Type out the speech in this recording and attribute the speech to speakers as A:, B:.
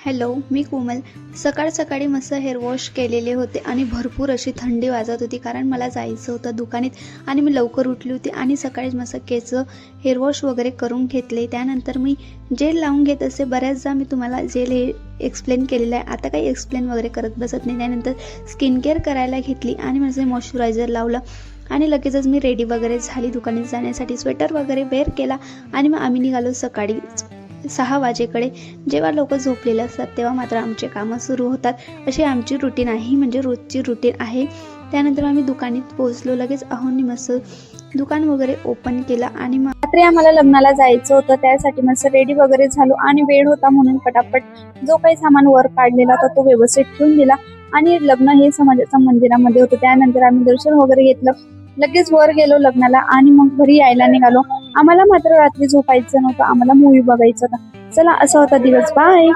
A: Hello, मी कोमल. सकाळ सकाळी मस्त हेअर वॉश केलेले होते आणि भरपूर अशी थंडी वाजत होती, कारण मला जायचं होतं दुकानात आणि मी लवकर उठली होती आणि सकाळीच मस्त केस हेअर वॉश वगैरे करून घेतले. त्यानंतर मी जेल लावून घेत असते. बऱ्याचदा मी तुम्हाला जेल हे एक्सप्लेन केलेलं आहे, आता काही एक्सप्लेन वगैरे करत बसत नाही. त्यानंतर स्किन केअर करायला घेतली आणि माझं मॉइश्चरायझर लावलं आणि लगेचच मी रेडी वगैरे झाली दुकानात जाण्यासाठी. स्वेटर वगैरे वेअर केला आणि मग आम्ही निघालो सकाळी 6 वाजेकडे. जेव्हा लोक झोपलेले असतात तेव्हा मात्र आमचे कामं सुरू होतात. अशी आमची रुटीन आहे, म्हणजे रोजची रुटीन आहे. त्यानंतर आम्ही दुकानात पोहोचलो. लगेच अहोंनी मस्त दुकान वगैरे ओपन केलं आणि मग रात्री आम्हाला लग्नाला जायचं होतं. त्यासाठी मस्त रेडी वगैरे झालो आणि वेळ होता म्हणून पटापट जो काही सामान वर काढलेला होता तो व्यवस्थित ठेवून दिला आणि लग्न हे समाजाच्या मंदिरामध्ये होतं. त्यानंतर आम्ही दर्शन वगैरे घेतलं, लगेच वर गेलो लग्नाला आणि मग घरी यायला निघालो. आम्हाला मात्र रात्री झोपायचं नव्हतं, आम्हाला मूवी बघायचं होता. चला, असा होता दिवस. बाय.